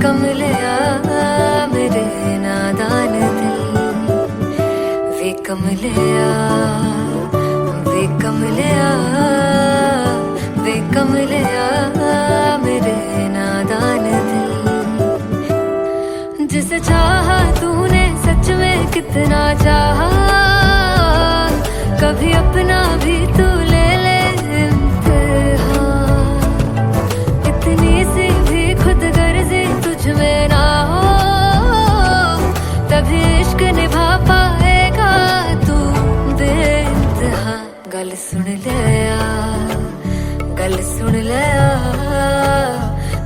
कमलिया मेरे नादान दिल, वे कमलिया, वे कमलिया, वे कमलिया मेरे नादान दिल। जिसे चाहा तूने सच में कितना चाहा, कभी अपना भी तू ले ले इम्तिहान। इतनी सी भी खुद गर्जी तुझ में ना हो, तभी इश्क निभा पाएगा तू बेइंतहा। गल सुन लिया, गल सुन लिया,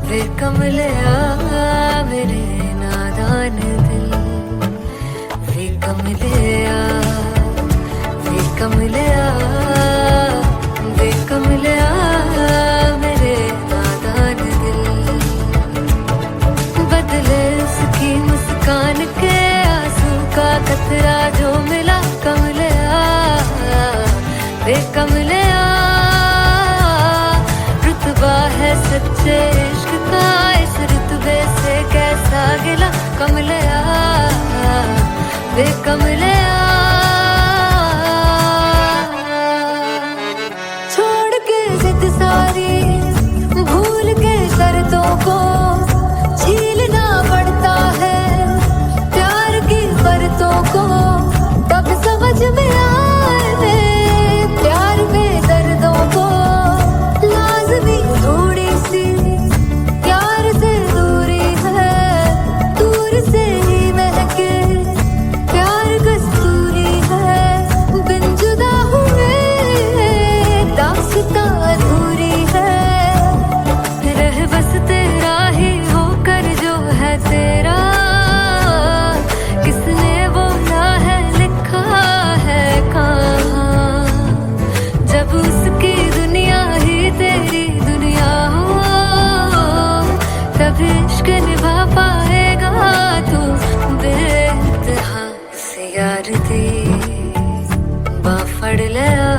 वे कमलिया मेरे नादान दिल, वे कमलिया, वे कमलिया, वे कमलिया मेरे नादान दिल। बदले उसकी मुस्कान के आंसू का कतरा जो मिला कमलिया, वे कमलिया। रुतबा है सच्चे इश्क का, इस रुतबे से कैसा गिला कमलिया, वे कमलिया। छोड़ के जिद सारी, भूल के शर्तों को, झीलना पड़ता है प्यार की परतों को। तब समझ में आए प्यार में दर्दों को, लाज़मी थोड़ी सी प्यार से दूरी है, दूर से ही महके प्यार कस्तूरी है। बिन जुदा हुए दास्तां अधूरी है, रह बस तेरा ही होकर जो है तेरा। किसने बोला है लिखा है कहाँ, जब उसकी दुनिया ही तेरी दुनिया हो, तभी इश्क निभा पाएगा तू बेइंतहा। से यार दी बां फड़ लिया,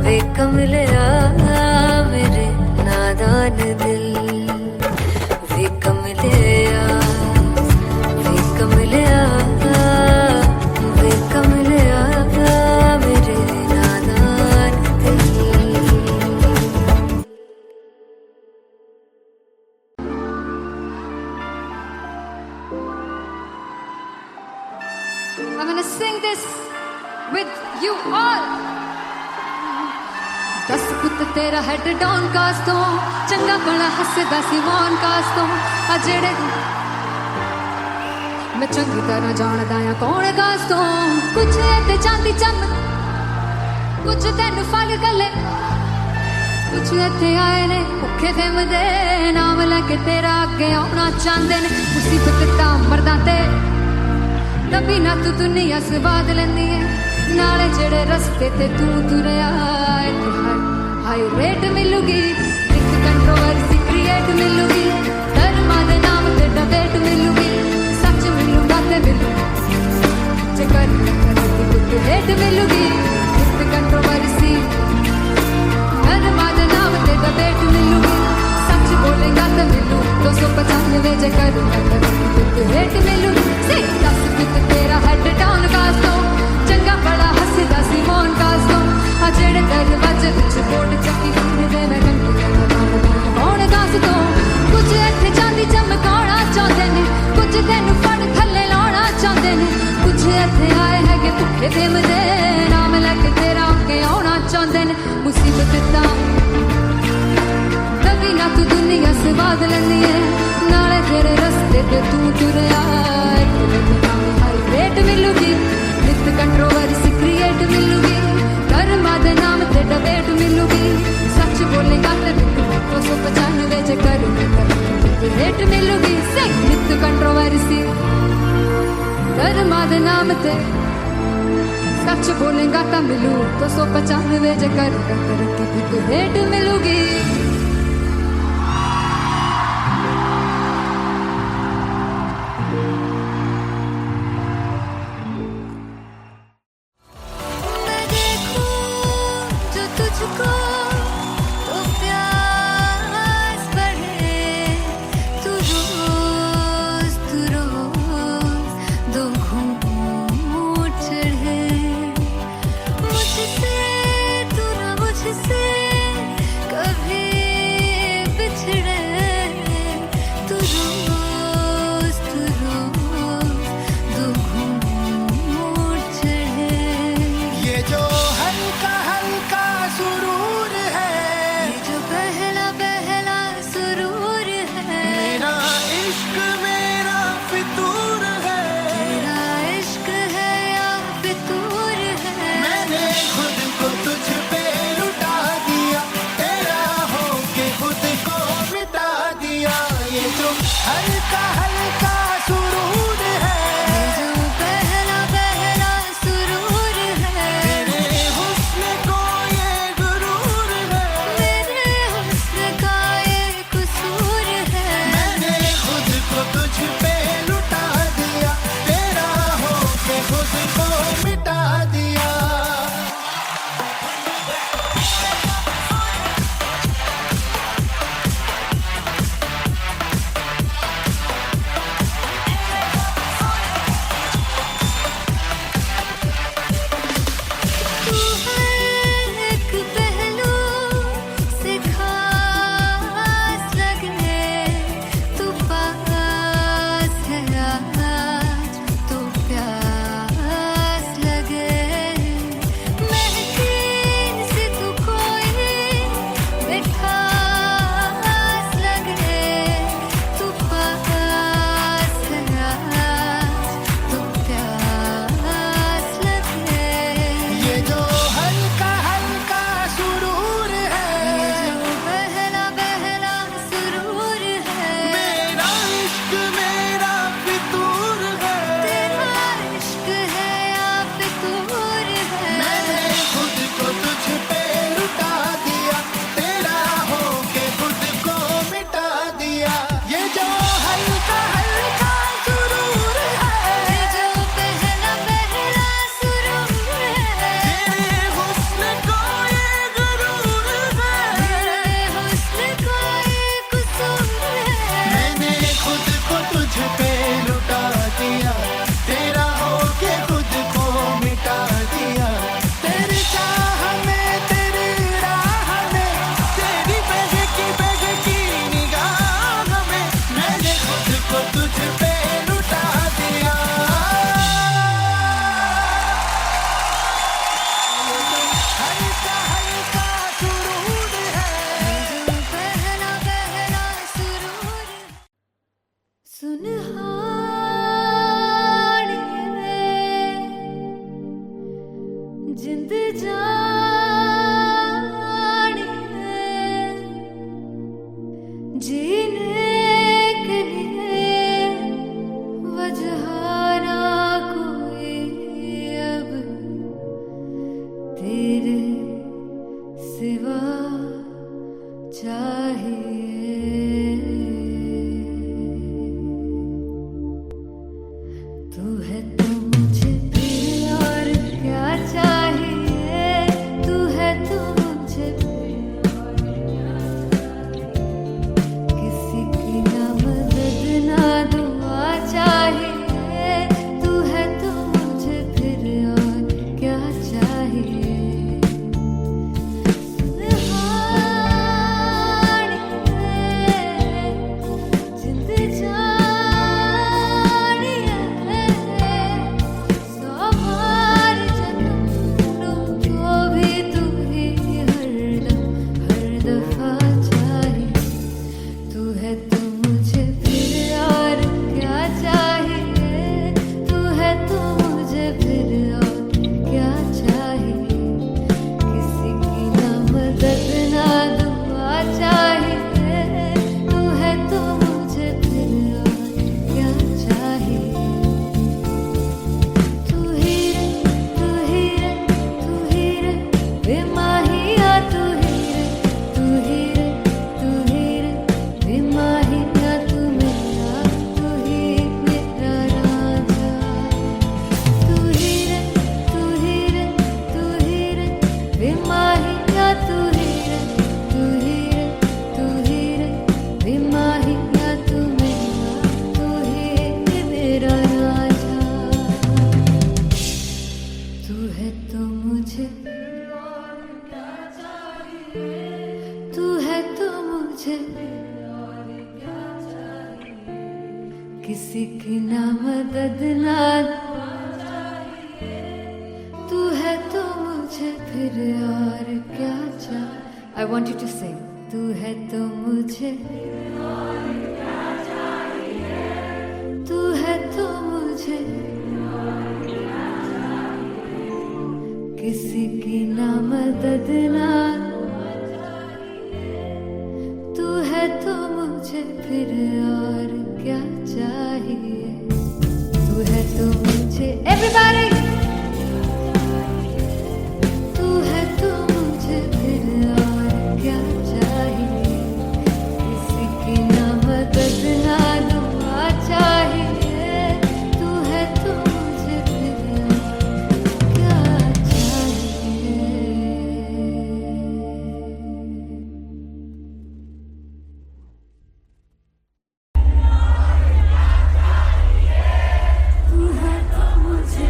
वे कमलिया मेरे नादान दिल, वे कमलिया, वे कमलिया, वे कमलिया मेरे नादान दिल। I'm gonna sing this with you all. दस पुत तेरा हेड डाउन कास तो, चंगा भला हसदा सी मौन कास तो। आ जेड़े मैं चंगी तरह जानदा आ कौन कास तो। कुछ ते चांदी चम, कुछ तेन फल गले, कुछ इत्थे आए ने भुखे फिमदे, नाम लैके तेरा अगे आउणा चाहंदे ने। मुसीबत तां मरदा ते तभी ना तू दुनिया स्वाद लैंदी है, नाले जेड़े रस्ते ते तू तुरया इत्थे हाई रेट मिलूगी, एक कंट्रोवर्सी क्रिएट मिलूगी। धर्मा दे नाम ते डिबेट मिलूगी, सच मिलूगा ते मिलू जेकर कुछ हेट मिलूगी। एक कंट्रोवर्सी धर्मा दे नाम ते डिबेट मिलूगी, सच बोलेगा ते मिलू 295 जेकर कुछ हेट मिलूगी। से दस पित तेरा हेड डाउन कास तो, चंगा बड़ा हसदा सी मौन कास तो। आ जेड़े दरवाजे विच बोर्ड चक्की दे मैं कौन कास तो। कुछ इत्थे चांदी चमकाउणा चाहंदे ने, कुछ तेनू फड़ थल्ले लाउणा चाहंदे ने। कुछ इत्थे आए हैगे भुखे फिमदे, नाम लैके तेरा अगे आउणा चाहंदे ने। मुसीबत तां तभी ना तू दुनिया स्वाद लैंदी है, नाले तेरे रस्ते ते तू तुरया हाई रेट मिलूगी। नित कंट्रोवर्सी क्रिएट मिलूगी, धर्मा दे नाम ते डिबेट मिलूगी। सच बोलेगा ते मिलू 295 जेकर रेट मिलूगी। से नित कंट्रोवर्सी धर्मा दे नाम ते, सच बोलेगा ता मिलू 295 जेकर रेट मिलूगी। तुझको तो प्यास बढ़े, तू ये जो हल्का हल्का सुरूर है, जो पहला पहला सुरूर है, तेरे हुस्न को ये गुरूर है, मेरे हुस्न का ये कसूर है। मैंने खुद को तुझ पे लुटा दिया, तेरा होके खुद को मिटा दिया। तू हर एक पहलू से खास लगे, तू पास है आज तो प्यास लगे। महकी से तू कोई बेखास लगे, तू पास है आज तो प्यास लगे। ये जो हल्का हल्का सुरूर है, जो पहला पहला सुरूर है, मेरा इश्क मेरा फितूर है, तेरा इश्क है या फितूर है। मैंने खुद को तुझ पे लुटा दिया, तेरा होके खुद को मिटा दिया। ये जो हल्का हल्का सुरूर है, जो पहला पहला सुरूर है, तेरे हुस्न को ये गुरूर है, मेरे हुस्न का ये कसूर है। मैंने खुद को तुझ पे लुटा दिया, तेरा होके खुद को मिटा दिया। तेरी चाह में तेरी राह में, तेरी बहकी निगाह में, मैंने खुद को तुझ पे लुटा दिया। हल्का हल्का सुरूर है, जो पहला पहला सुरूर है। सुनहानिए जिंद जानिए, जीने के लिए वजह ना कोई अब तेरे सिवा चाहिए। तू है तो मुझे फिर और क्या चाहिए, तू है तो मुझे फिर और क्या चाहिए। किसी की ना मदद ना दुआ चाहिए, तू है तो मुझे फिर और क्या चाहिए। जिंद जानिए, सौ बार जन्म लूं तो भी तू ही हर दफा चाहिए। तू है तो मुझे फिर और क्या चाहिए, तू है तो मुझे फिर और क्या चाहिए। किसी की ना मदद ना दुआ चाहिए, तू है तो मुझे फिर और क्या चाहिए। तू ही रे, तू ही रे, तू ही रे बेमाहिया, तू ही रे, तू ही रे, तू ही रे बेमाहिया, तू मेरा, तू ही मेरा राजा। तू ही रे, तू ही रे, तू ही रे बेमाहिया, तू ही रे, तू ही रे, तू ही रे बेमाहिया, तू मेरा, तू ही मेरा राजा। तू है तो मुझे, तू है तो मुझे किसी की ना मदद ना तू है तो मुझे फिर और क्या चाहिए। I want you to sing. तू है तो मुझे तू है तो मुझे किसी की ना मदद ना तू है तो मुझे फिर और क्या चाहिए, तू है तो मुझे एवरीबॉडी, तू है तो मुझे फिर और क्या चाहिए, किसी की ना मदद ना दुआ चाहिए, तू है तो मुझे फिर और क्या चाहिए। तू है तो मुझे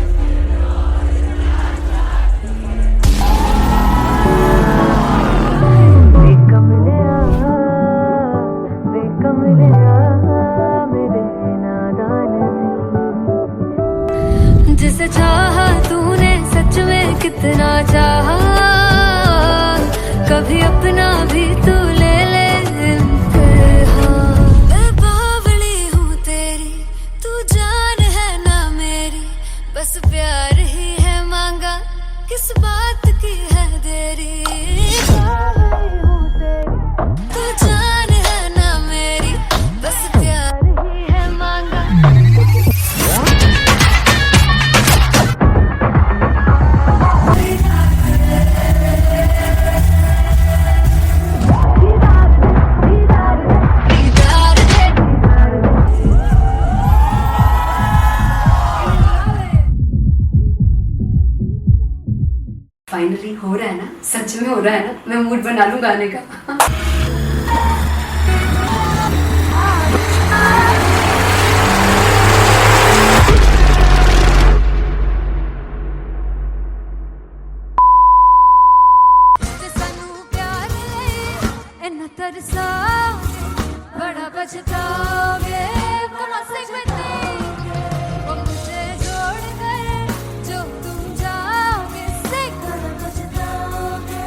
वे कमलिया मेरे नादान दिल, जिसे चाहा तूने सच में कितना चाहा, कभी अपना भी तू ले ले इम्तिहान। मैं बावली हूँ तेरी, तू जान है ना मेरी, बस प्यार ही है मांगा, किस बात की है देरी। बावली हूँ तेरी, तू जान है ना मेरी, बस प्यार ही है मांगा। फाइनली हो रहा है ना, सच में हो रहा है ना, मैं मूड बना लूं गाने का। तरसाओगे, बड़ा पछताओगे, बड़ा से बचेंगे, वो मुझे छोड़ कर जो तुम जाओगे, से बड़ा पछताओगे,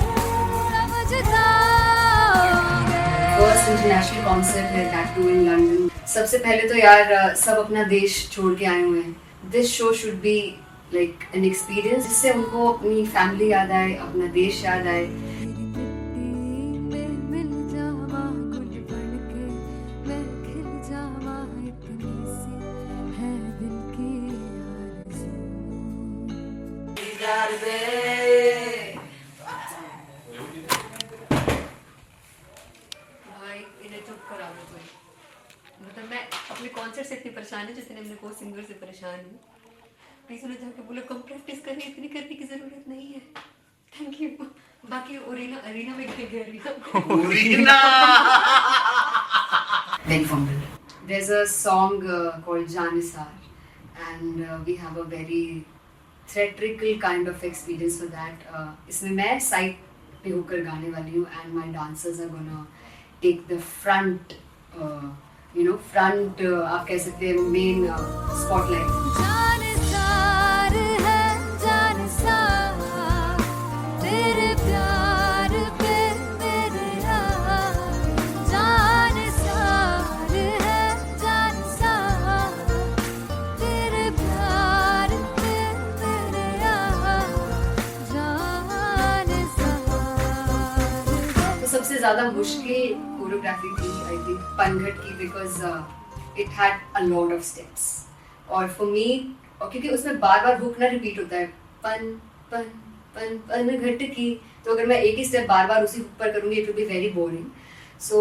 बड़ा पछताओगे। फर्स्ट इंटरनेशनल कॉन्सर्ट है, दैट टू इन लंदन। सबसे पहले तो यार सब अपना देश छोड़ के आए हुए हैं। This show should be like an experience, जिससे उनको अपनी फैमिली याद आए, अपना देश याद आए। भाई इन्हें चुप करा दो कोई, मतलब मैं अपने कॉन्सर्ट से इतनी परेशान है जितने अपने को सिंगर से परेशान हूँ। प्लीज उन्हें जाके बोलो कम प्रैक्टिस करनी, इतनी करने की जरूरत नहीं है। Thank you. बाकी अरीना में गए arena Very fumble. There's a song called Janisar, and we have a very theatrical kind of experience for that. इसमें मैं साइड पे होकर गाने वाली हूँ, and my dancers are gonna take the front, front आप कह सकते हैं main spotlight. जानिसार है जानिसार, तेरे प्यार पे मेरे यार, जानिसार है जानिसार, तेरे प्यार पे मेरे यार, जानिसार। तो सबसे ज़्यादा मुश्किल कोरियोग्राफी थी आई थिंक पनघट की, because it had a lot of steps, और फॉर मी, और क्योंकि उसमें बार बार हुक ना रिपीट होता है, पन पन पन पन घट की, तो अगर मैं एक ही स्टेप बार बार उसी हुक पर करूँगी it will be very boring. So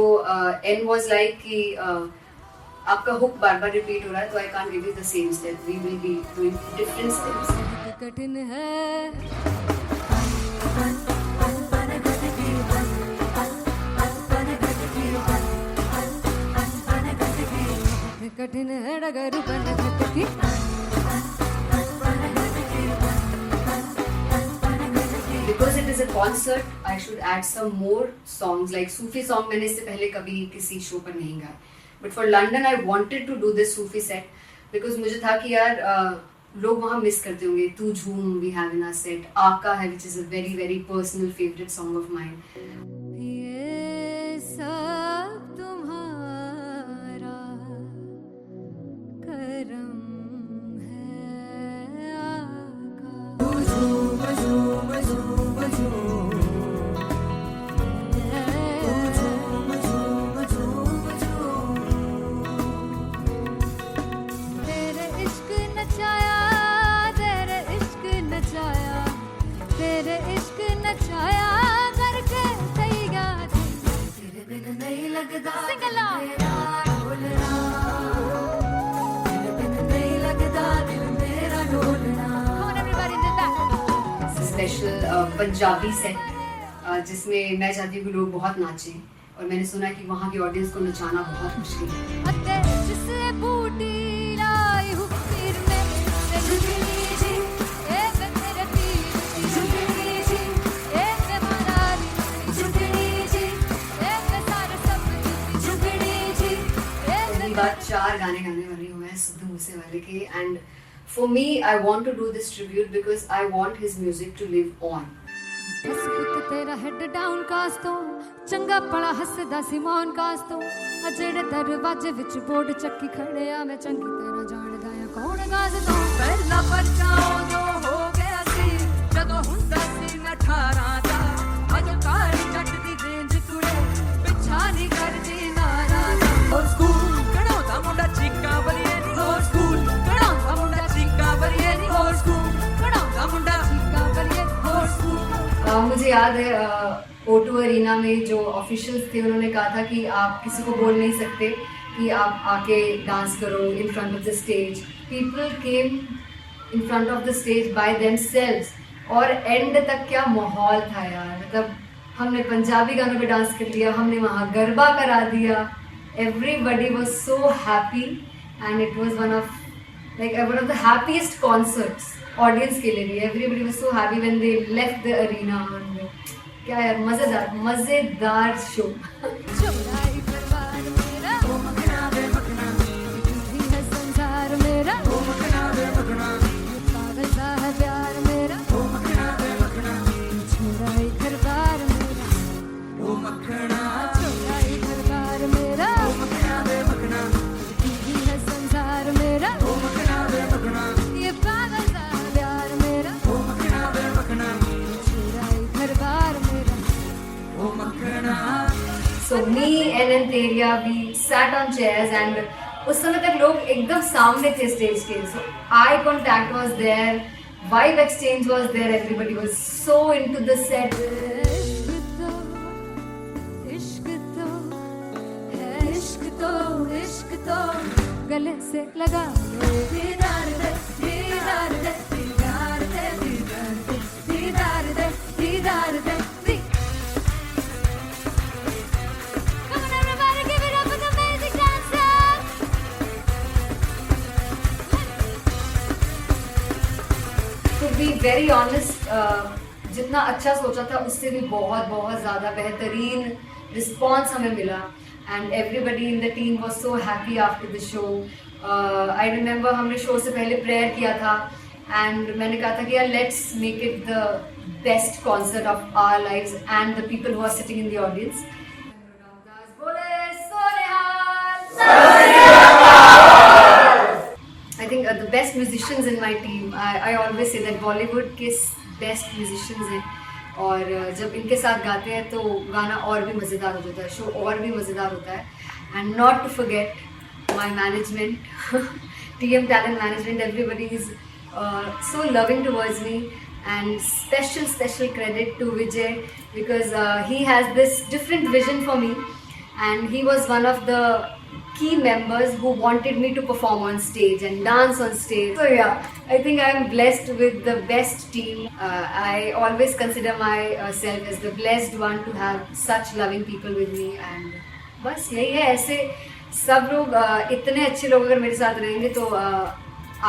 an was like कि आपका हुक बार बार रिपीट हो रहा है, तो I can't give you the same step, we will be doing different steps. कठिन है कठिन है डगर बनघट की, Because it is a concert, I should add some more songs, like Sufi song मैंने इससे पहले कभी किसी शो पर नहीं गाया, but for London I wanted to do this Sufi set because मुझे था कि यार लोग वहाँ मिस करते होंगे। तू झूम we have in our set, आका है which is a very very personal favorite song of mine. ये सब तुम्हारा करम है आका। झूम झूम झूम झूम, झूम झूम झूम झूम, स्पेशल पंजाबी सेट जिसमें मैं चाहती हूँ कि लोग बहुत नाचें, और मैंने सुना है कि वहाँ की ऑडियंस को नचाना बहुत मुश्किल है। अते जिससे बूटी लाई हूँ फिर मैं से जुगनी जी ए मैं तेरे पीर जुगनी जी ए मैं मनाली जुगनी जी ए मैं सारे सब जुगनी जी ए पहली बार 4 गाने गाने वाली हूँ मैं सिद्धू मूसेवाले के, and for me I want to do this tribute because I want his music to live on. बस पुੱਤ तेरा हेड डाउन कास तो चंगा भला हसदा सी मौन कास तो आ ਜਿਹੜੇ ਦਰਵਾਜ਼ੇ ਵਿੱਚ ਬੋਰਡ ਚੱਕੀ ਖੜਿਆ ਮੈਂ ਚੰਗੀ ਤਰ੍ਹਾਂ ਜਾਣਦਾ ਆ ਕੌਣ ਗਾਜ਼ ਤੋਂ ਪਹਿਲਾ ਬੱਚਾ ਉਦੋਂ ਹੋ ਗਿਆ ਸੀ ਜਦੋਂ ਹੁੰਦਾ ਸੀ ਮੈਂ 18 ਦਾ ਅਜੋ ਕਾਲੀ ਜੱਟ ਦੀ ਰੇਂਜ ਕੁੜੇ ਪਿੱਛਾ ਨਹੀਂ ਕਰਦੀ ਨਾਰਾ ਦਾ ਹੋਰ ਸਕੂਲ ਕਢਾਉਂਦਾ ਮੁੰਡਾ ਚੀਕਾਂ ਬਲੀਏ ਨਹੀਂ ਹੋਰ ਸਕੂਲ ਕਢਾਉਂਦਾ ਮੁੰਡਾ ਚੀਕਾਂ ਬਲੀਏ ਨਹੀਂ ਹੋਰ ਸਕੂਲ ਕਢਾਉਂਦਾ ਮੁੰਡਾ ਚੀਕਾਂ ਬਲੀਏ ਹੋਰ ਸਕੂਲ मुझे याद है O2 अरीना में जो ऑफिशियल्स थे उन्होंने कहा था कि आप किसी को बोल नहीं सकते कि आप आके डांस करो in front of the stage. People came in front of the stage by themselves, और एंड तक क्या माहौल था यार। मतलब हमने पंजाबी गानों पे डांस कर लिया, हमने वहाँ गरबा करा दिया, everybody was so happy and it was one of the happiest concerts audience के लिए भी। Everybody was so happy when they left the arena. क्या यार, मजेदार शो। चौड़ाई परिवार मेरा ओ मखना वे मखना भी है संसार मेरा ओ मखना वे मखना पागल सा है प्यार मेरा ओ मखना वे मखना चौड़ाई परिवार मेरा ओ मखना चौड़ाई परिवार मेरा ओ मखना वे मखना भी है संसार मेरा ओ मखना वे मखना ये पागल सा है प्यार मेरा ओ मखना वे मखना चौड़ाई परिवार मेरा ओ मखना। So me and Anteria, we sat on chairs and उस समय तक लोग एकदम सामने थे स्टेज के, so eye contact was there, vibe exchange was there, everybody was so into the set. इश्क तो है इश्क तो इश्क तो गले से लगा ले दीदार दे दीदार दे दीदार दे दीदार दे दीदार दे दीदार दे Come on everybody, give it up for the amazing dancers. To be very honest, जितना अच्छा सोचा था उससे भी बहुत ज़्यादा बेहतरीन रिस्पॉन्स हमें मिला, and everybody in the team was so happy after the show. I remember हमने शो से पहले प्रेयर किया था, एंड मैंने कहा था कि यार let's make it the best concert of our lives and the people who are sitting in the audience. I think the best musicians in my team, I always say that Bollywood के best musicians हैं, और जब इनके साथ गाते हैं तो गाना और भी मज़ेदार हो जाता है, शो और भी मज़ेदार होता है। And not to forget my management, TM Talent Management, everybody is so loving towards me, and special credit to Vijay because he has this different vision for me, and he was one of the key members who wanted me to perform on stage and dance on stage. So yeah, I think I am blessed with the best team. I always consider myself as the blessed one to have such loving people with me, and बस यही है। ऐसे सब लोग इतने अच्छे लोग अगर मेरे साथ रहेंगे तो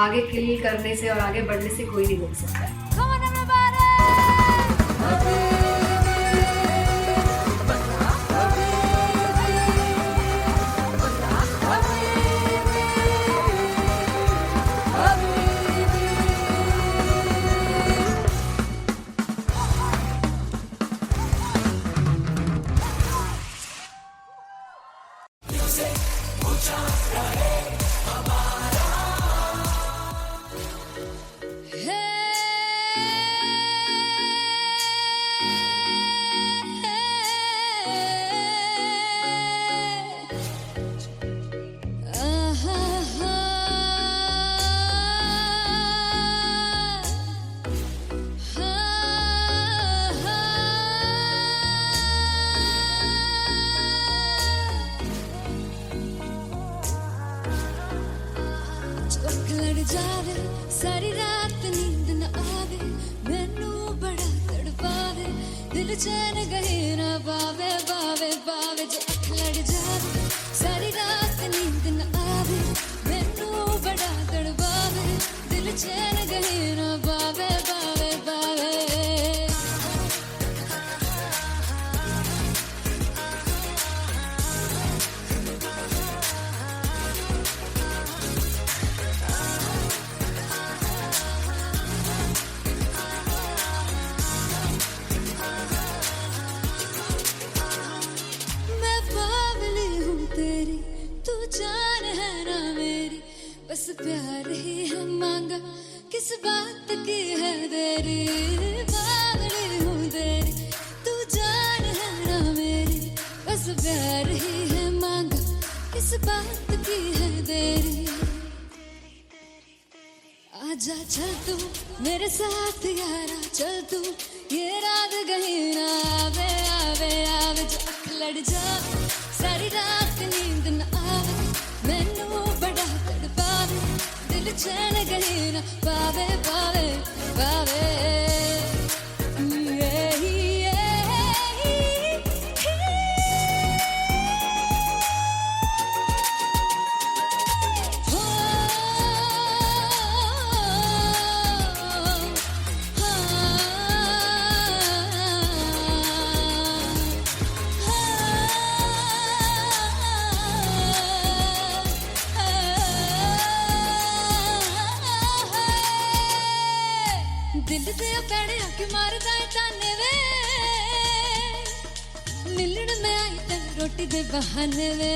आगे किल करने से और आगे बढ़ने से कोई नहीं रोक सकता है। Come on everybody. जावे सारी रात नींद न आवे मैनू बड़ा चैन गए ना पावे पावे पावे जो अख लड़ जावे सारी रात नींद न आवे मैनू बड़ा तड़पावे दिल चैन गए ना पावे पावे पावे मैं बावली हूँ तेरी तू जान है ना मेरी बस प्यार ही है मांगा किस बात की है देरी बावली हूँ तेरी तू जान है ना मेरी बस प्यार ही है मांगा किस बात की है देरी आजा चल तू मेरे साथ यारा चल तू ये रात कहीं ना आवे आवे आवे जो अख लड़ जावे सारी रात नींद न आवे मैनू बड़ा तड़पावे दिल चैन कहीं ना पावे पावे पावे दिल ते पैड़े आके मारदा है ताने वे मिलन में आई तेन रोटी दे बहाने वे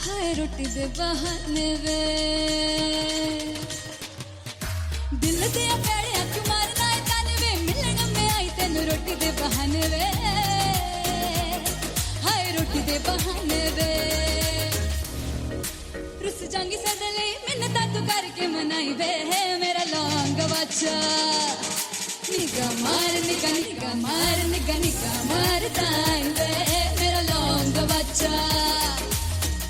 हाय रोटी दे बहाने वे दिल ते पैड़े आके मारदा है ताने वे मिलन में आई तेन रोटी दे बहाने वे हाय रोटी दे बहाने वे रुस जांगी सदले मिन्नता तू करके मनाई वे मेरा लौंग बच्चा निगा मार निगा निगा मार निगा निगा मार ताई वे मेरा लौंग बच्चा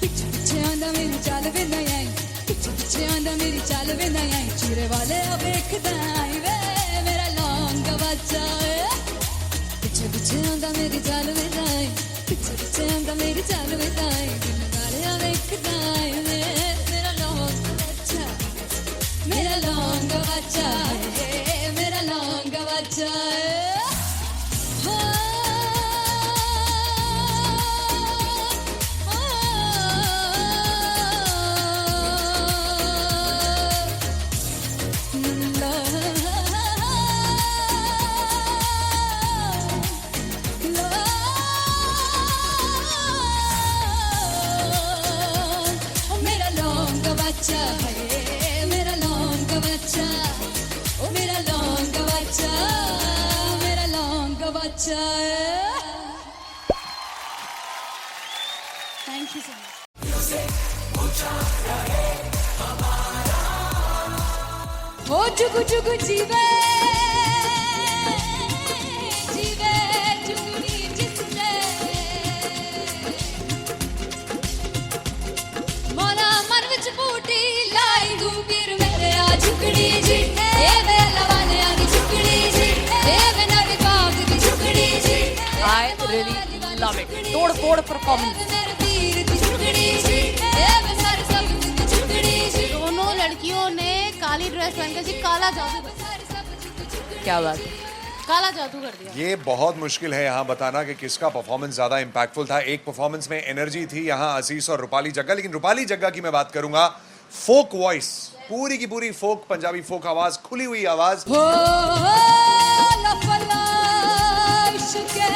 पीछे पीछे आंदा मेरी चाल वे ना आई पीछे पीछे आंदा मेरी चाल वे ना आई चूरे वाले अब देखदा आई वे मेरा लौंग बच्चा पीछे पीछे आंदा मेरी चाल वे ना आई पीछे पीछे आंदा मेरी चाल वे ना आई दिल वाले अब देखदा आई वे मेरा लौंग बच्चा मेरा लौंग बच्चा है मेरा लौंग बच्चा मेरा लौंग बच्चा है मेरा लौंग बच्चा ओ मेरा लौंग बच्चा मेरा लौंग बच्चा थैंक यू सो मच हो जुगु जुगु जीवे जीवे जुगनी जिसने मोरा मन विच बूटी लाई गुबीर मेरे आ झुकड़ी जी ए वे लवाने आगी झुकड़ी जी ए वे नवी बाग की झुकड़ी जी I really love it. तोड़ फोड़ परफॉर्मेंस। मेरे पीर की झुकड़ी जी ए वे सारे सब की झुकड़ी जी दोनों लड़कियों ने काली ड्रेस पहनकर जी काला जादू क्या बात है। काला जादू कर दिया। ये बहुत मुश्किल है यहाँ बताना कि किसका परफॉर्मेंस ज्यादा इम्पैक्टफुल था। एक परफॉर्मेंस में एनर्जी थी यहाँ असीस और रूपाली जग्गा, लेकिन रूपाली जग्गा की मैं बात करूंगा फोक वॉइस, पूरी की पूरी फोक पंजाबी फोक आवाज, खुली हुई आवाज। हो लफला इश्क़े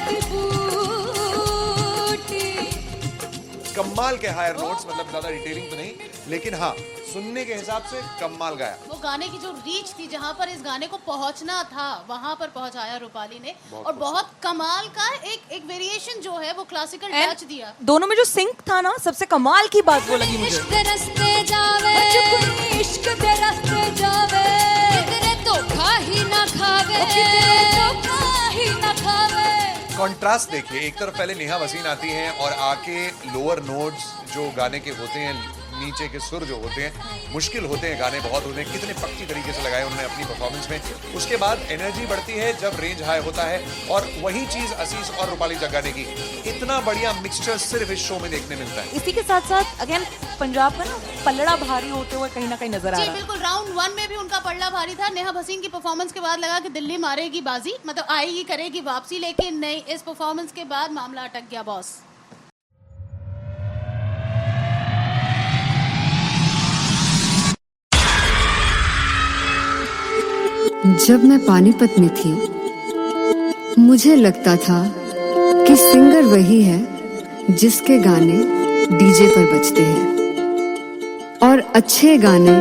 दी बूटी कमाल के हायर नोट्स, मतलब ज्यादा डिटेलिंग तो नहीं, लेकिन हाँ सुनने के हिसाब से कमाल गाया। वो गाने की जो रीच थी, जहाँ पर इस गाने को पहुंचना था वहां पर पहुंचाया रूपाली ने, और बहुत कमाल का एक वेरिएशन जो है वो क्लासिकल टच दिया। दोनों में जो सिंक था ना, सबसे कमाल की बात वो लगी मुझे। इश्क दे रस्ते जावे इश्क दे रस्ते जावे किधरे धोखा ही ना खावे धोखा ही ना खावे। कॉन्ट्रास्ट देखिए, एक तरफ पहले नेहा वसीन आती हैं और आके लोअर नोट्स जो गाने के होते हैं नीचे के सुर जो होते हैं मुश्किल होते हैं, गाने बहुत होते हैं, कितने पक्की तरीके से लगाए उन्होंने अपनी परफॉर्मेंस में। उसके बाद एनर्जी बढ़ती है जब रेंज हाई होता है, और वही चीज असीस और रूपाली जग्गा ने की। इतना बढ़िया मिक्सचर सिर्फ इस शो में देखने मिलता है। इसी के साथ साथ अगेन पंजाब का ना पलड़ा भारी होते हुए कहीं ना कहीं नजर आ जी रहा है। बिल्कुल, राउंड 1 में भी उनका पलड़ा भारी था। नेहा भसीन की परफॉर्मेंस के बाद लगा कि दिल्ली मारेगी बाजी, मतलब आएगी करेगी वापसी, लेकिन नहीं, इस परफॉर्मेंस के बाद मामला अटक गया बॉस। जब मैं पानीपत में थी मुझे लगता था कि सिंगर वही है जिसके गाने डीजे पर बजते हैं, और अच्छे गाने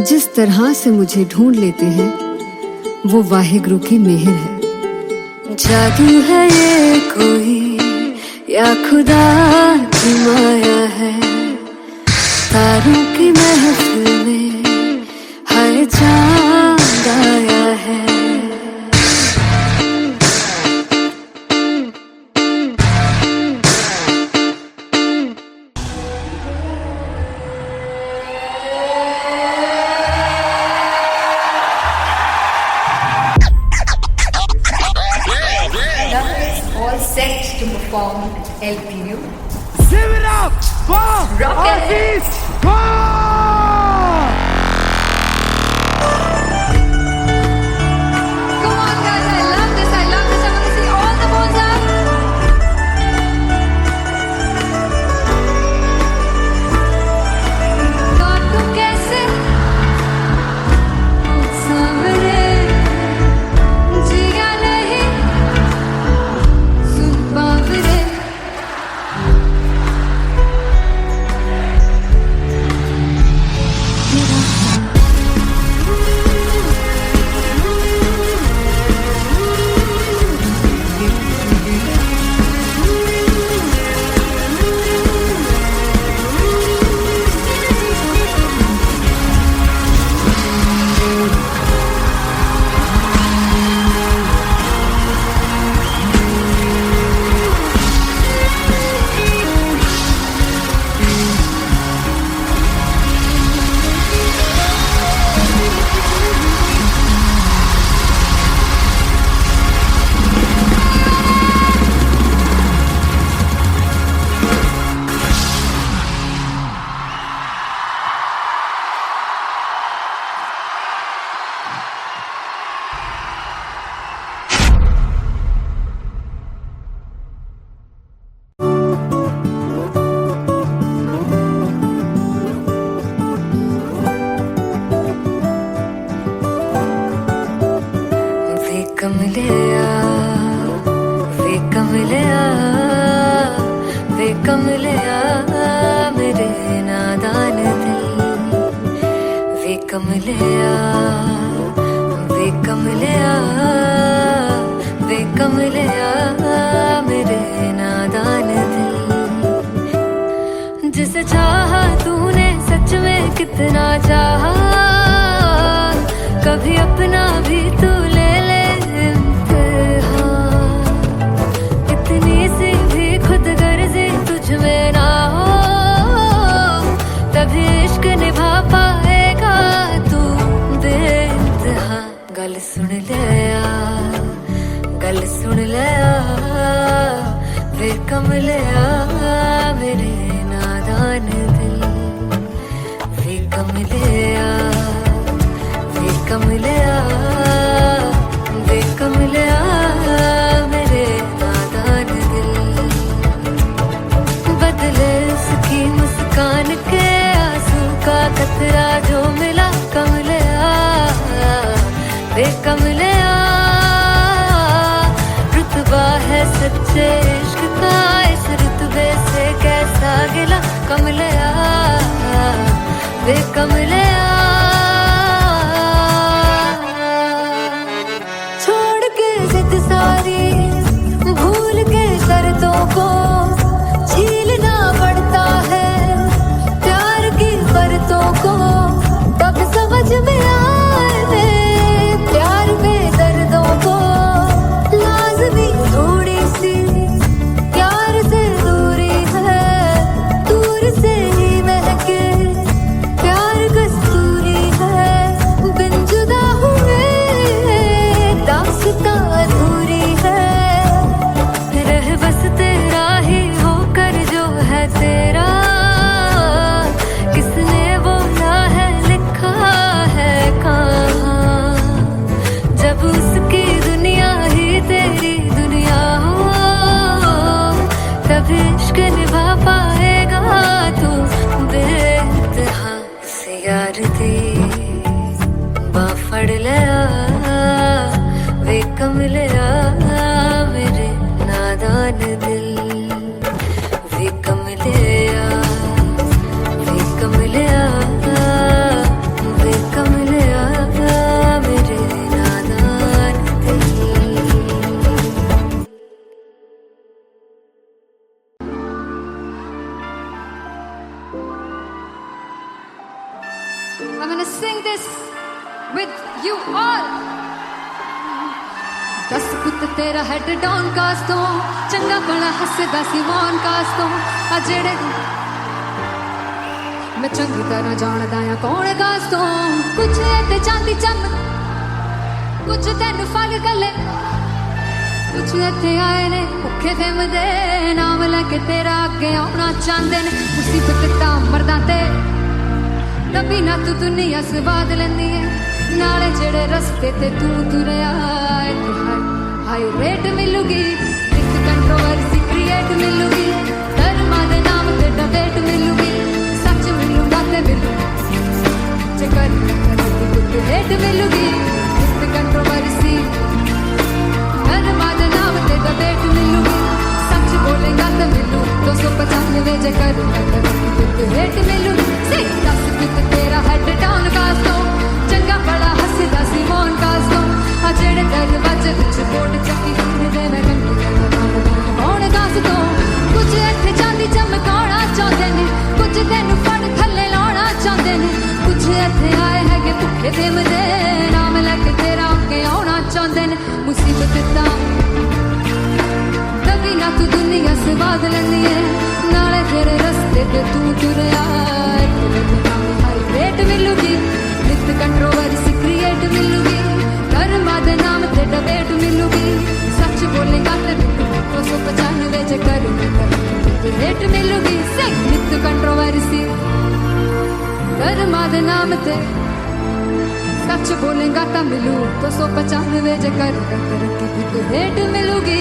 जिस तरह से मुझे ढूंढ लेते हैं वो वाहिगुरु की मेहर है। जादू है ये कोई या खुदा की माया है, तारों की महफिल में हर चांद आया है। All set to perform LPU. Give it up for Rock and Aziz Khan! Come on guys, I love this, I love this. I want to see all the balls up. काटूं कैसे सामने जिया नहीं सुन पावरे। कमलिया वे कमलिया वे कमलिया मेरे नादान दिल। वे कमलिया वे कमलिया वे कमलिया मेरे नादान दिल। जिसे चाहा तूने सच में कितना चाहा, कभी अपना भी तू ले ले इम्तिहान। इतनी सी भी खुद गर्जी तुझ में ना हो, तभी इश्क निभा पाएगा तू बेइंतहा। गल सुन ले आ, गल सुन ले आ, वे कमलिया मेरे नादान दिल। वे कमलिया वे कमलिया वे कमलिया मेरे नादान दिल। बदले उसकी मुस्कान के आंसू का कतरा जो मिला कमलिया वे कमलिया। रुतबा है सच्चे इश्क का, इस रुतबे से कैसा गिला कमलिया वे कमलिया। छोड़ के जिद सारी भूल के शर्तों को झीलना पड़ता है, प्यार की शर्तों को तब समझ में आए। प्यार में दर्दों को लाजमी थोड़ी सी प्यार से दूरी है, दूर से ही महके I'm gonna sing this with you all. दस पुत तेरा हेड डाउन कास तो चंगा भला हसदा सी मौन कास तो आ जेड़े मैं चंगी तरह जानदा आ कौन कास तो कुछ ते चांदी चम कुछ तेन फल गले कुछ इत्थे आए ने भुखे फिमदे नाम लैके तेरा अगे आउणा चाहंदे ने मुसीबत तां मरदा ते नबी ना तू दुनिया स्वाद लैंदी है नाले जेड़े रस्ते ते तू तुरया इत्थे हाई रेट मिलूगी विद कंट्रोवर्सी क्रिएट मिलूगी धर्मा दे नाम ते डिबेट मिलूगी सच मिलूगा ते मिलू जे कर कुछ रेट मिलूगी विद कंट्रोवर्सी धर्मा दे नाम ते डिबेट मिलूगी सच बोलेगा ते मिलू 295 जे कर कुछ रेट मिलूगी से 10 कुछ तेरा हेड डाउन कास तो चंगा बड़ा हसदा सी मौन कास तो आ जेड़े दरवाजे विच बोर्ड चक्की फिरदे मैं कौन कास तो कुछ इत्थे चांदी चमकाउणा चाहंदे ने कुछ तैनू फड़ थल्ले लाउणा चाहंदे ने कुछ इत्थे आए हैगे भुखे फिमदे नाम लैके तेरा अगे आउणा चाहंदे ने मुसीबत तां कभी ना तू दुनिया स्वाद लैंदी है नाले तेरे रस्ते ते तू तुरया हाई रेट मिलूगी विद कंट्रोवर्सी क्रिएट मिलूगी धर्मा दे नाम ते डिबेट मिलूगी सच बोलेगा ते मिलू 295 जे कर रेट मिलूगी से विद कंट्रोवर्सी धर्मा दे नाम ते सच बोलेगा ता मिलू 295 जे कर रेट मिलूगी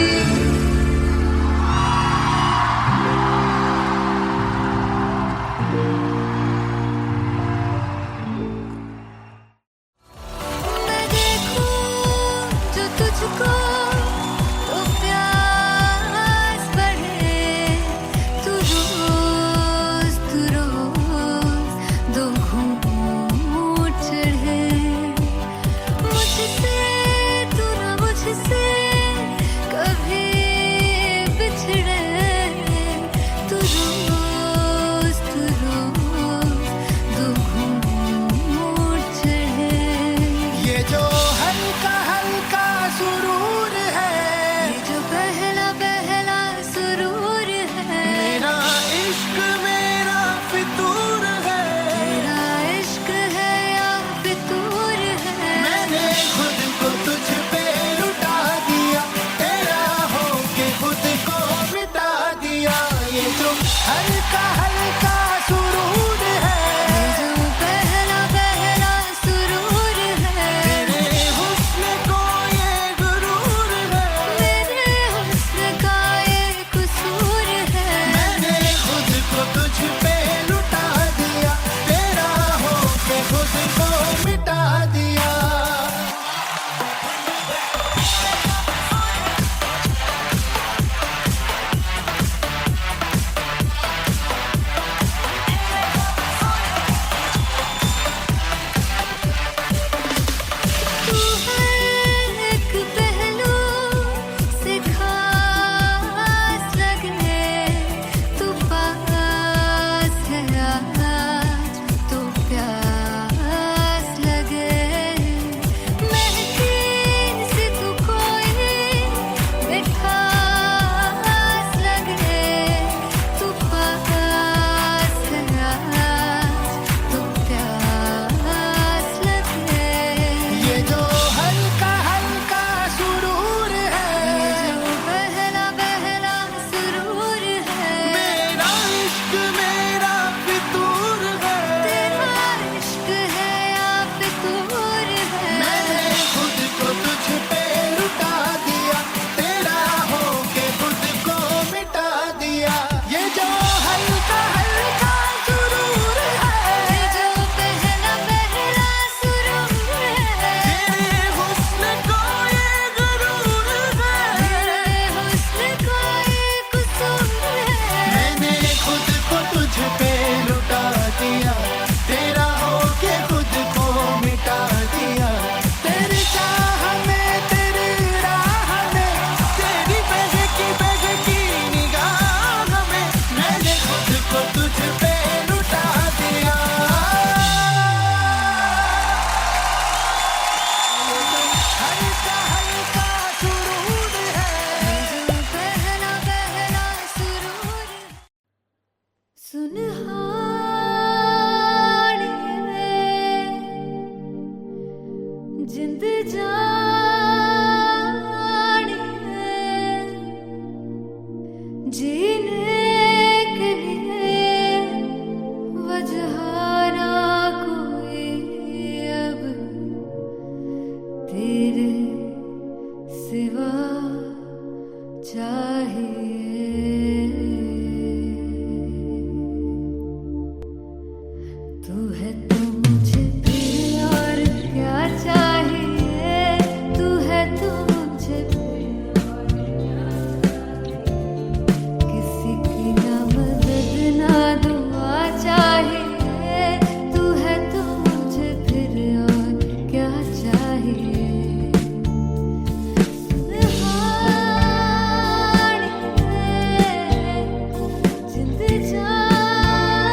सुनहानिए जिंद जानिए जीने के लिए वजह ना कोई अब तेरे सिवा चाहिए तू है तो मुझे फिर और क्या चाहिए तू है तो मुझे फिर और क्या चाहिए किसी की ना मदद ना दुआ चाहिए तू है तो मुझे फिर और क्या चाहिए जिंद जानिए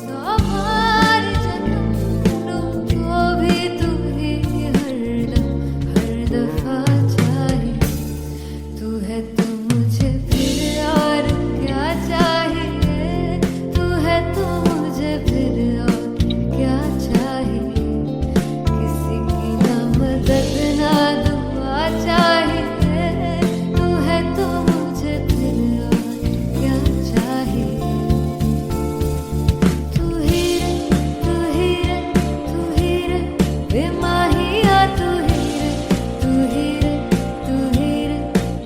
सवार जन्म को भी तू ही हरदम हर दफा चाहिए तू है तो मुझे फिर और क्या चाहिए तू है तो मुझे फिर और क्या चाहिए किसी की ना मदद ना दुआ चाहिए तू है तो मुझे फिर और क्या चाहिए तू ही रे तू ही रे तू ही रे बेमाहिया तू ही रे तू ही रे तू ही रे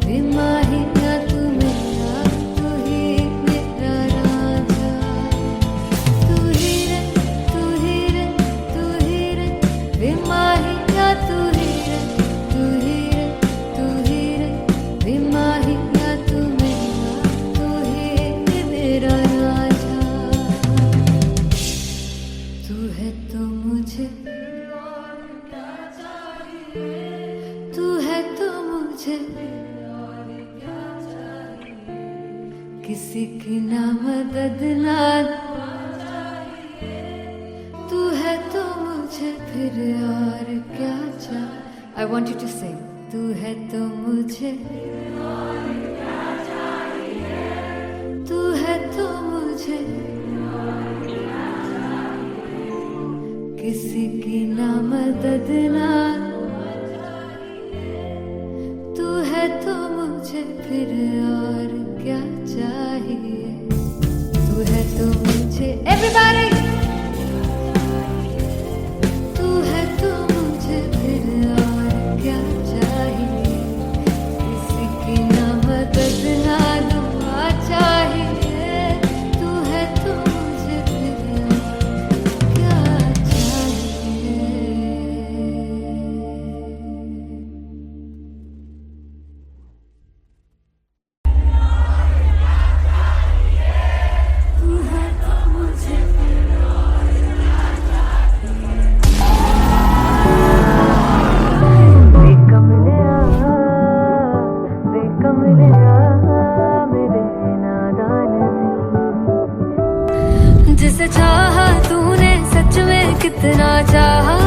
बेमाहिया तू मेरा तू ही मेरा राजा तू ही रे तू ही रे तू ही रे बेमाहिया तू ही रे तू ही रे तू ही रे बेमाहिया तू मेरा तू ही मेरा राजा तू है तो मुझे तू है तो मुझे किसी की ना मदद ना तू है तो मुझे फिर और क्या चाहिए I want you to sing तू है तो मुझे तू है तो मुझे किसी की ना मदद ना तू है तो मुझे फिर और क्या चाहिए तू है तो मुझे everybody तू है तो मुझे फिर और क्या चाहिए किसी की ना मदद ना दुआ चाहिए तू है तो मुझे फिर और क्या चाहिए तू है तो मुझे जिसे चाहा तूने सच में कितना चाहा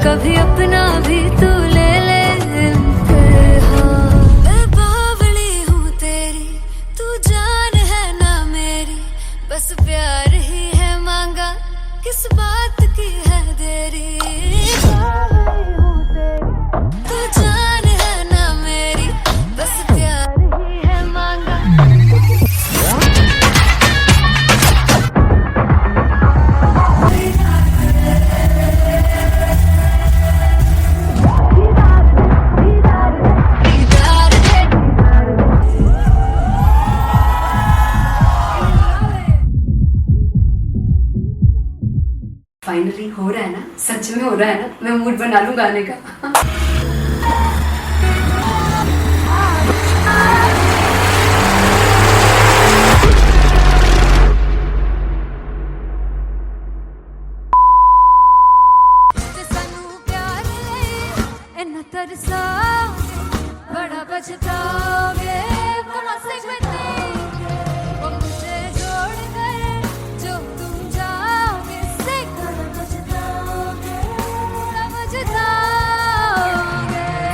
कभी अपना भी तू ले ले इम्तिहान मैं बावली हूँ तेरी तू जान है ना मेरी बस प्यार ही है मांगा किस बात की है देरी बावली हूँ तेरी तू जान है ना मेरी बस प्यार ही है मांगा फाइनली हो रहा है ना सच में हो रहा है ना मैं मूड बना लूं गाने का ਸਾਨੂੰ ਪਿਆਰ ਲਈ ਇੰਨਾ ਤਰਸਾਓਗੇ ਬੜਾ पछताओगे कहाँ से मैं देंगे वो मुझे जोड़ कर जो तुम जाओगे से बड़ा पछताओगे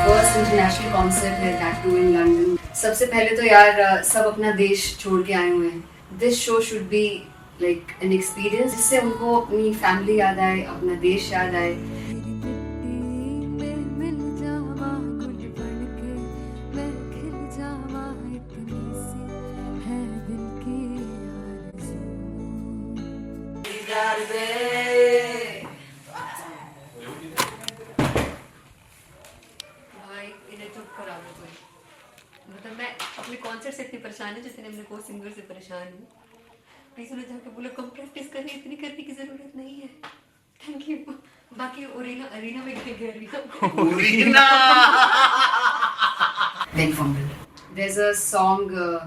First international concert like that too in London. सबसे पहले तो यार सब अपना देश छोड़ के आए हुए हैं. This show should be like an experience जिससे उनको अपनी फैमिली याद आए, अपना देश याद आए. मिल जावा गुल बनके मैं खिल जावा इतनी सी है दिल की आरज़ू. भाई इन्हें चुप करा दो कोई. मतलब मैं अपने कॉन्सर्ट से इतनी परेशान हूँ जितने अपने को सिंगर से परेशान हूँ. प्लीज उन्हें जाके बोलो कम प्रैक्टिस करनी, इतनी करने की जरूरत नहीं है. Thank you. बाकी अरीना में गए arena Ben Fumble. There's a song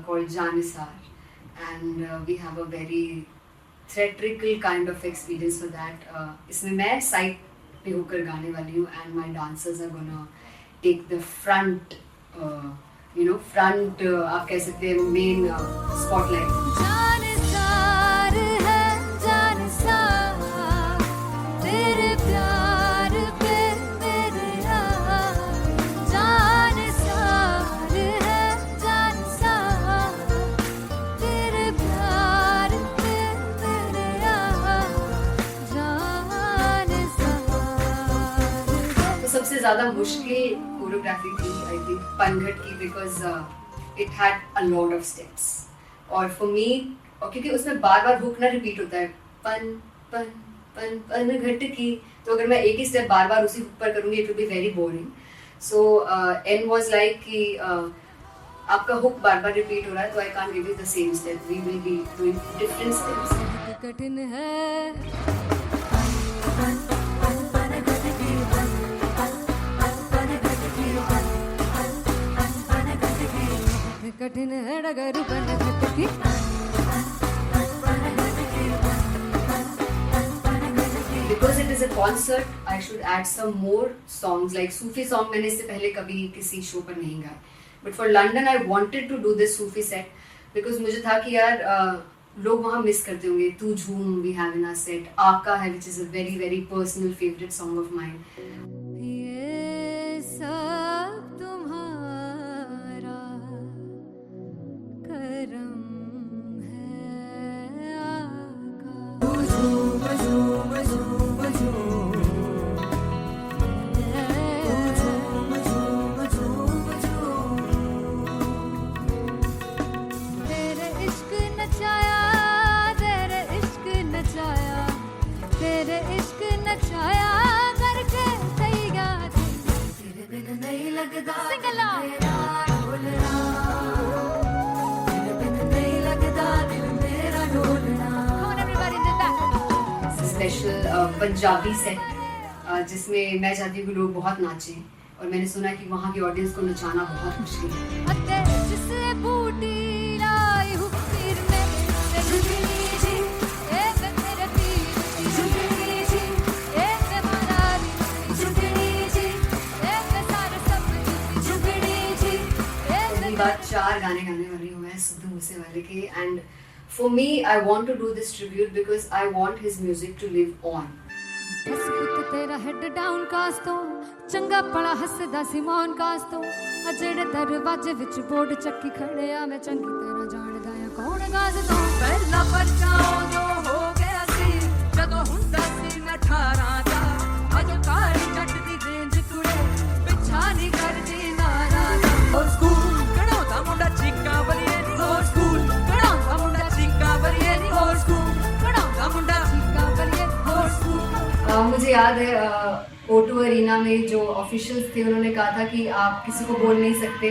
called Janisar and we have a very theatrical kind of experience for that. इसमें मैं साइड पे होकर गाने वाली हूँ and my dancers are gonna take the front, front आप कह सकते हैं main spotlight. जानसार है जानसार तेरे प्यार पे मेरे यार. जानसार है जानसार तेरे प्यार पे मेरे यार. जानसार तो सबसे ज़्यादा मुश्किल कोरियोग्राफी थी आई थिंक पनघट की because it had a lot of steps. और फॉर मी, और क्योंकि उसमें बार बार हुक ना रिपीट होता है, पन पन पन पन घट की, तो अगर मैं एक ही स्टेप बार बार उसी हुक पर करूँगी it will be very boring. So an was like कि आपका हुक बार बार रिपीट हो रहा है तो I can't give you the same step, we will be doing different steps. कठिन है कठिन है डगर बन घटकी. Because it is a concert, I should add some more songs like Sufi song. मैंने इससे पहले कभी किसी शो पर नहीं गाया. But for London, I wanted to do this Sufi set because मुझे था कि यार लोग वहाँ मिस करते होंगे. तू झूम we have in our set. आका है which is a very very personal favorite song of mine. ये सब तुम्हारा करम है आका. तेरे इश्क नचाया तेरे इश्क नचाया तेरे इश्क नचाया करके तैयार. तेरे बिन नहीं लगता सिंगला ढोलना, तेरे बिन नहीं लगता दिल मेरा ढोलना. Come on everybody do that. Special Punjabi set जिसमें मैं चाहती हूँ कि लोग बहुत नाचें और मैंने सुना कि वहाँ की ऑडियंस को नचाना बहुत मुश्किल है. अते जिससे बूटी लाई हूँ पीर में ते झुकनी जी ए वे मेरे पीर की झुकनी जी ए वे मरारी की झुकनी जी ए वे सारे सब की झुकनी जी ए वे. पहली बार 4 गाने गाने वाली हूँ मैं सिद्धू मूसेवाले के. And for me I want to do this tribute because I want his music to live on. बस पुत तेरा हेड डाउन कास तो चंगा पड़ा हसदा सिमोन कास तो अजड़े दरवाजे विच बोर्ड चक्की खड़े आ मैं चंगी तेरा जानदा आ कौन गाज तो. ਪਹਿਲਾ ਪਰਚਾ ਉਦੋਂ ਹੋ ਗਿਆ ਸੀ ਜਦੋਂ ਹੁੰਦਾ ਸੀ ਮੈਂ 18 ਦਾ. ਅੱਜ ਕਾਲੀ ਜੱਟ ਦੀ ਰੇਂਜ ਕੁੜੇ ਪਿੱਛਾ ਨਹੀਂ ਕਰਦੀ ਨਾਰਾ ਦਾ. ਹੋਰ ਸਕੂਲ ਕਢਾਉਂਦਾ ਮੁੰਡਾ ਚੀਕਾਂ ਬਲੀਏ ਨੀ. ਹੋਰ ਸਕੂਲ ਕਢਾਉਂਦਾ ਮੁੰਡਾ ਚੀਕਾਂ ਬਲੀਏ ਨੀ. ਹੋਰ ਸਕੂਲ ਕਢਾਉਂਦਾ ਮੁੰਡਾ ਚੀਕਾਂ ਬਲੀਏ. ਹੋਰ ਸਕੂਲ. मुझे याद है O2 अरीना में जो ऑफिशियल्स थे उन्होंने कहा था कि आप किसी को बोल नहीं सकते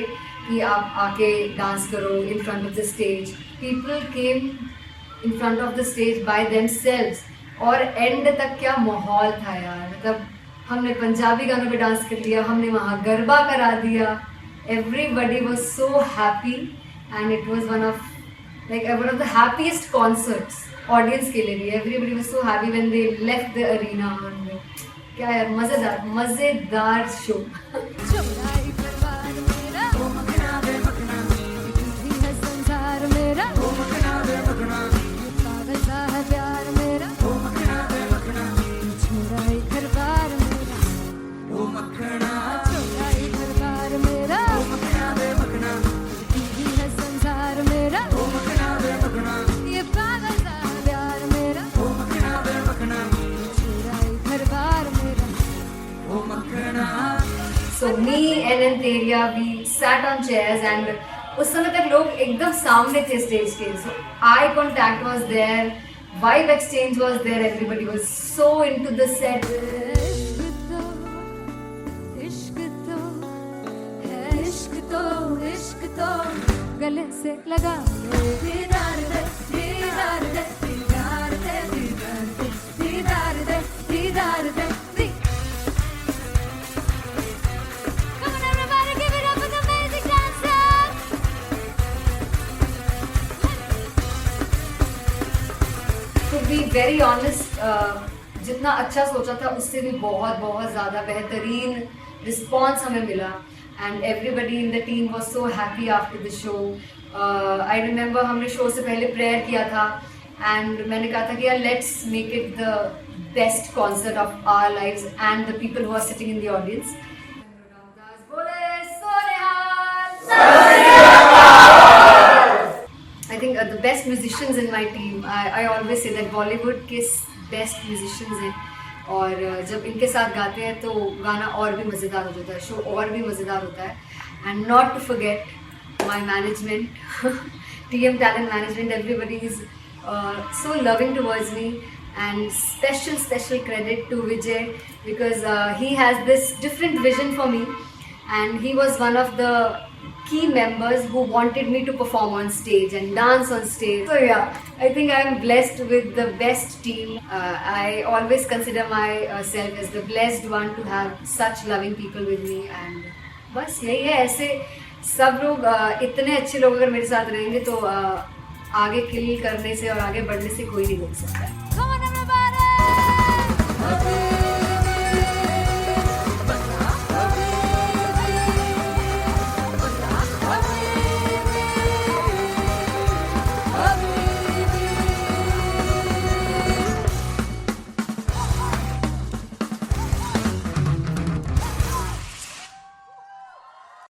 कि आप आके डांस करो in front of the stage. People came in front of the stage by themselves और एंड तक क्या माहौल था यार. मतलब हमने पंजाबी गानों पे डांस कर लिया, हमने वहाँ गरबा करा दिया. Everybody was so happy and it was one of the happiest concerts audience के लिए भी. Everybody was so happy when they left the arena. क्या यार मजेदार शो. चौड़ाई परिवार मेरा ओ मखना वे मखना तुझी है संसार मेरा ओ मखना वे मखना पागल सा है प्यार मेरा ओ मखना वे मखना चौड़ाई परिवार मेरा ओ मखना चौड़ाई परिवार मेरा ओ मखना वे मखना me and Antheria, we sat on chairs and उस समय तक लोग एकदम सामने थे स्टेज के, so eye contact was there, vibe exchange was there, everybody was so into the set. इश्क तो है, इश्क तो इश्क तो गले से लगा लो। दीदार दे दीदार दे दीदार दे दीदार दे दीदार दे दीदार दे दी। Come on everybody, give it up for the amazing dancers. To be very honest, जितना अच्छा सोचा था उससे भी बहुत बहुत ज़्यादा बेहतरीन रिस्पॉन्स हमें मिला and everybody in the team was so happy after the show. I remember हमने शो से पहले प्रेयर किया था एंड मैंने कहा था कि यार let's make it the best concert of our lives and the people who are sitting in the audience. I think the best musicians in my team, I always say that Bollywood के best musicians हैं और जब इनके साथ गाते हैं तो गाना और भी मज़ेदार हो जाता है, शो और भी मज़ेदार होता है। And not to forget my management, TM Talent Management, everybody is so loving towards me and special credit to Vijay because he has this different vision for me and he was one of the key members who wanted me to perform on stage and dance on stage. So yeah, I think I am blessed with the best team. I always consider myself as the blessed one to have such loving people with me and बस यही है। ऐसे सब लोग इतने अच्छे लोग अगर मेरे साथ रहेंगे तो आगे किल करने से और आगे बढ़ने से कोई नहीं रोक सकता है।